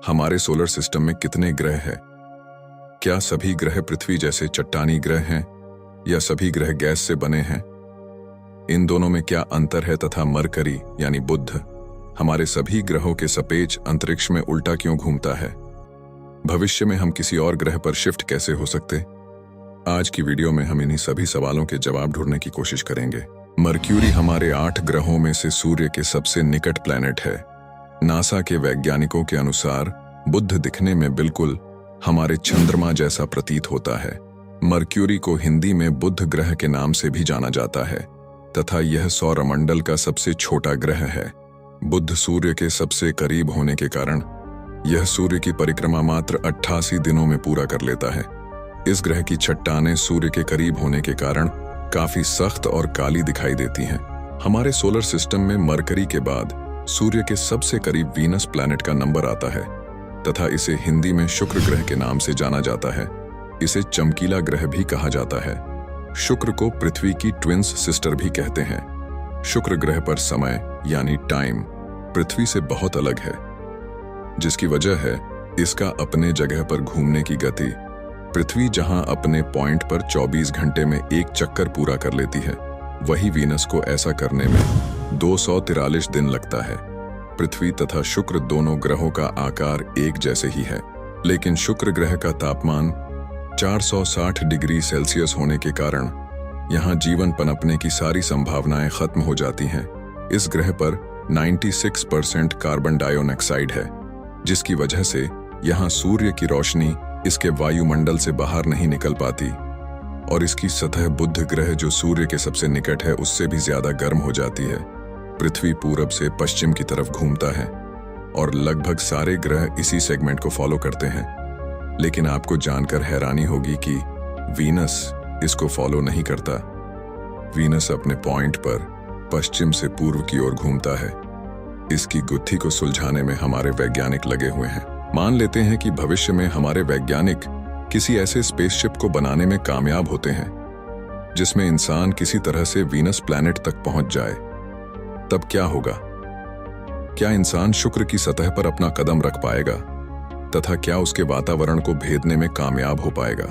हमारे solar system में कितने ग्रह हैं? क्या सभी ग्रह पृथ्वी जैसे चट्टानी ग्रह हैं या सभी ग्रह गैस से बने हैं? इन दोनों में क्या अंतर है तथा मरकरी यानी बुध हमारे सभी ग्रहों के सपेज अंतरिक्ष में उल्टा क्यों घूमता है? भविष्य में हम किसी और ग्रह पर शिफ्ट कैसे हो सकते? आज की वीडियो में हम इन्हीं सभी सवालों के जवाब ढूंढने की कोशिश करेंगे। मर्क्यूरी हमारे 8 ग्रहों में से सूर्य के सबसे निकट प्लैनेट है। नासा के वैज्ञानिकों के अनुसार बुध दिखने में बिल्कुल हमारे चंद्रमा जैसा प्रतीत होता है। मर्क्यूरी को हिंदी में बुध ग्रह के नाम से भी जाना जाता है तथा यह सौरमंडल का सबसे छोटा ग्रह है। बुध सूर्य के सबसे करीब होने के कारण यह सूर्य की परिक्रमा मात्र 88 दिनों में पूरा कर लेता है। इस ग्रह की चट्टानें सूर्य के करीब होने के कारण काफी सख्त और काली दिखाई देती हैं। हमारे सोलर सिस्टम में मरकरी के बाद सूर्य के सबसे करीब वीनस प्लैनेट का नंबर आता है तथा इसे हिंदी में शुक्र ग्रह के नाम से जाना जाता है। इसे चमकीला ग्रह भी कहा जाता है। शुक्र को पृथ्वी की ट्विंस सिस्टर भी कहते हैं। शुक्र ग्रह पर समय यानी टाइम पृथ्वी से बहुत अलग है, जिसकी वजह है इसका अपने जगह पर घूमने की गति। पृथ्वी जहां अपने पॉइंट पर 24 घंटे में एक चक्कर पूरा कर लेती है, वही वीनस को ऐसा करने में 243 दिन लगता है। पृथ्वी तथा शुक्र दोनों ग्रहों का आकार एक जैसे ही है, लेकिन शुक्र ग्रह का तापमान 460 डिग्री सेल्सियस होने के कारण यहाँ जीवन पनपने की सारी संभावनाएं खत्म हो जाती हैं। इस ग्रह पर 96% कार्बन डाइऑक्साइड है, जिसकी वजह से यहाँ सूर्य की रोशनी इसके वायुमंडल से बाहर नहीं निकल पाती और इसकी सतह बुध ग्रह जो सूर्य के सबसे निकट है उससे भी ज्यादा गर्म हो जाती है। पृथ्वी पूरब से पश्चिम की तरफ घूमता है और लगभग सारे ग्रह इसी सेगमेंट को फॉलो करते हैं, लेकिन आपको जानकर हैरानी होगी कि वीनस इसको फॉलो नहीं करता। वीनस अपने पॉइंट पर पश्चिम से पूर्व की ओर घूमता है। इसकी गुत्थी को सुलझाने में हमारे वैज्ञानिक लगे हुए हैं। मान लेते हैं कि भविष्य में हमारे वैज्ञानिक किसी ऐसे स्पेसशिप को बनाने में कामयाब होते हैं जिसमें इंसान किसी तरह से वीनस प्लैनेट तक पहुंच जाए। तब क्या होगा? क्या इंसान शुक्र की सतह पर अपना कदम रख पाएगा तथा क्या उसके वातावरण को भेदने में कामयाब हो पाएगा?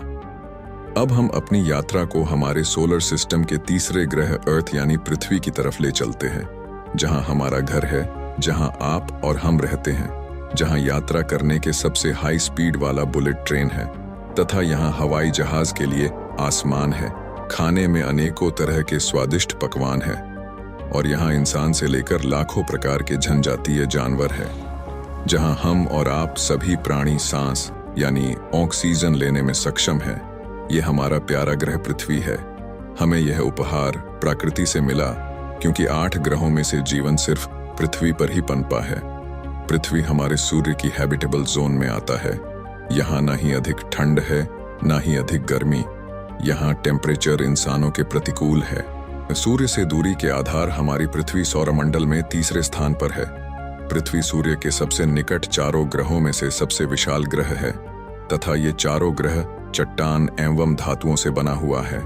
अब हम अपनी यात्रा को हमारे सोलर सिस्टम के तीसरे ग्रह अर्थ यानी पृथ्वी की तरफ ले चलते हैं, जहां हमारा घर है, जहां आप और हम रहते हैं, जहां यात्रा करने के सबसे हाई स्पीड वाला बुलेट ट्रेन है तथा यहां हवाई जहाज के लिए आसमान है। खाने में अनेकों तरह के स्वादिष्ट पकवान है और यहां इंसान से लेकर लाखों प्रकार के जनजातीय जानवर है। जहां हम और आप सभी प्राणी सांस यानी ऑक्सीजन लेने में सक्षम हैं। ये हमारा प्यारा ग्रह पृथ्वी है। हमें यह उपहार प्रकृति से मिला क्योंकि 8 ग्रहों में से जीवन सिर्फ पृथ्वी पर ही पनपा है। पृथ्वी हमारे सूर्य की हैबिटेबल जोन में आता है। यहाँ ना ही अधिक ठंड है ना ही अधिक गर्मी। यहाँ टेम्परेचर इंसानों के प्रतिकूल है। सूर्य से दूरी के आधार हमारी पृथ्वी सौरमंडल में तीसरे स्थान पर है। पृथ्वी सूर्य के सबसे निकट चारों ग्रहों में से सबसे विशाल ग्रह है तथा ये चारों ग्रह चट्टान एवं धातुओं से बना हुआ है।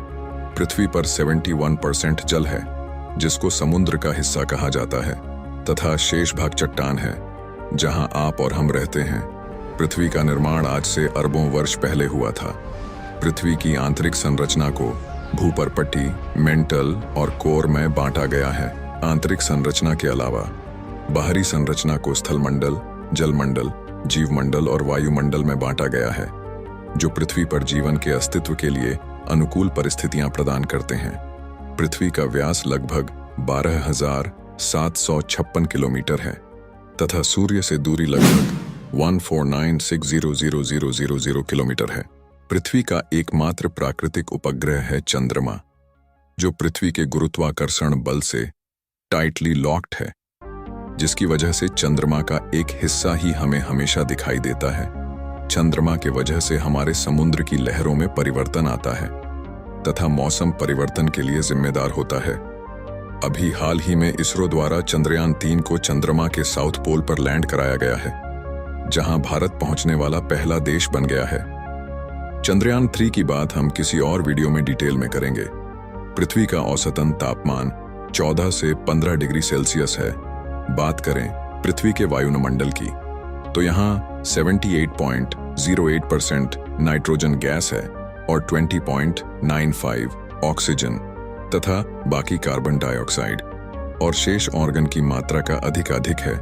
पृथ्वी पर 71% जल है, जिसको समुद्र का हिस्सा कहा जाता है, तथा शेष भाग चट्टान है, जहां आप और हम रहते हैं। पृथ्वी का निर्माण आज से अरबों वर्ष पहले हुआ था। पृथ्वी की आंतरिक संरचना को भूपर्पट्टी, मेंटल और कोर में बांटा गया है। आंतरिक संरचना के अलावा बाहरी संरचना को स्थलमंडल, जलमंडल, जीवमंडल और वायुमंडल में बांटा गया है, जो पृथ्वी पर जीवन के अस्तित्व के लिए अनुकूल परिस्थितियां प्रदान करते हैं। पृथ्वी का व्यास लगभग 12,756 किलोमीटर है तथा सूर्य से दूरी लगभग 149600000 किलोमीटर है। पृथ्वी का एकमात्र प्राकृतिक उपग्रह है चंद्रमा, जो पृथ्वी के गुरुत्वाकर्षण बल से टाइटली लॉक्ड है, जिसकी वजह से चंद्रमा का एक हिस्सा ही हमें हमेशा दिखाई देता है। चंद्रमा के वजह से हमारे समुद्र की लहरों में परिवर्तन आता है तथा मौसम परिवर्तन के लिए जिम्मेदार होता है। अभी हाल ही में इसरो द्वारा चंद्रयान 3 को चंद्रमा के साउथ पोल पर लैंड कराया गया है, जहां भारत पहुंचने वाला पहला देश बन गया है। चंद्रयान 3 की बात हम किसी और वीडियो में डिटेल में करेंगे। पृथ्वी का औसतन तापमान 14 से 15 डिग्री सेल्सियस है। बात करें पृथ्वी के वायुमंडल की, तो यहाँ 78.08% नाइट्रोजन गैस है और 20.95 ऑक्सीजन तथा बाकी कार्बन डाइऑक्साइड और शेष ऑर्गन की मात्रा का अधिक है।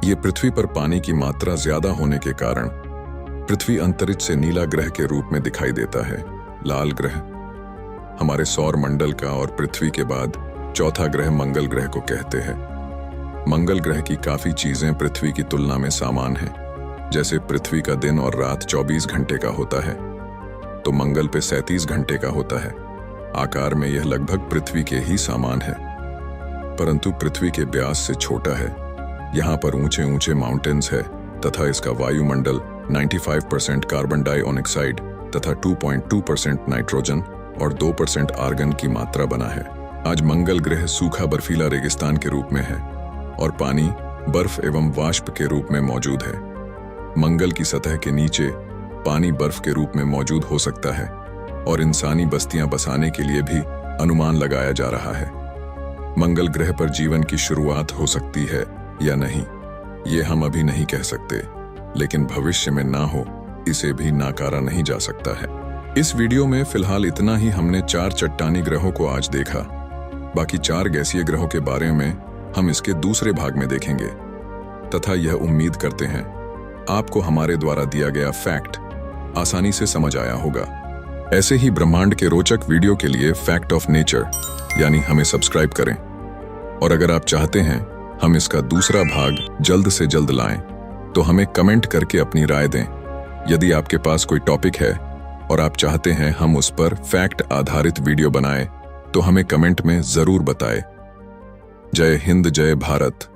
ये पृथ्वी पर पानी की मात्रा ज्यादा होने के कारण पृथ्वी अंतरिक्ष से नीला ग्रह के रूप में दिखाई देता है। लाल ग्रह हमारे सौर मंडल का और पृथ्वी के बाद चौथा ग्रह मंगल ग्रह को कहते हैं। मंगल ग्रह की काफी चीजें पृथ्वी की तुलना में समान हैं। जैसे पृथ्वी का दिन और रात 24 घंटे का होता है, तो मंगल पे 37 घंटे का होता है। आकार में यह लगभग पृथ्वी के ही समान है, परंतु पृथ्वी के व्यास से छोटा है। यहाँ पर ऊंचे ऊंचे माउंटेन्स है तथा इसका वायुमंडल 95% कार्बन डाइऑक्साइड तथा 2.2% नाइट्रोजन और 2% आर्गन की मात्रा बना है। आज मंगल ग्रह सूखा बर्फीला रेगिस्तान के रूप में है और पानी बर्फ एवं वाष्प के रूप में मौजूद है। मंगल की सतह के नीचे पानी बर्फ के रूप में मौजूद हो सकता है और इंसानी बस्तियां बसाने के लिए भी अनुमान लगाया जा रहा है। मंगल ग्रह पर जीवन की शुरुआत हो सकती है या नहीं, ये हम अभी नहीं कह सकते, लेकिन भविष्य में ना हो इसे भी नकारा नहीं जा सकता है। इस वीडियो में फिलहाल इतना ही। हमने 4 चट्टानी ग्रहों को आज देखा, बाकी 4 गैसीय ग्रहों के बारे में हम इसके दूसरे भाग में देखेंगे तथा यह उम्मीद करते हैं आपको हमारे द्वारा दिया गया फैक्ट आसानी से समझ आया होगा। ऐसे ही ब्रह्मांड के रोचक वीडियो के लिए फैक्ट ऑफ नेचर यानी हमें सब्सक्राइब करें, और अगर आप चाहते हैं हम इसका दूसरा भाग जल्द से जल्द लाएं तो हमें कमेंट करके अपनी राय दें। यदि आपके पास कोई टॉपिक है और आप चाहते हैं हम उस पर फैक्ट आधारित वीडियो बनाएं तो हमें कमेंट में जरूर बताएं। जय हिंद, जय भारत।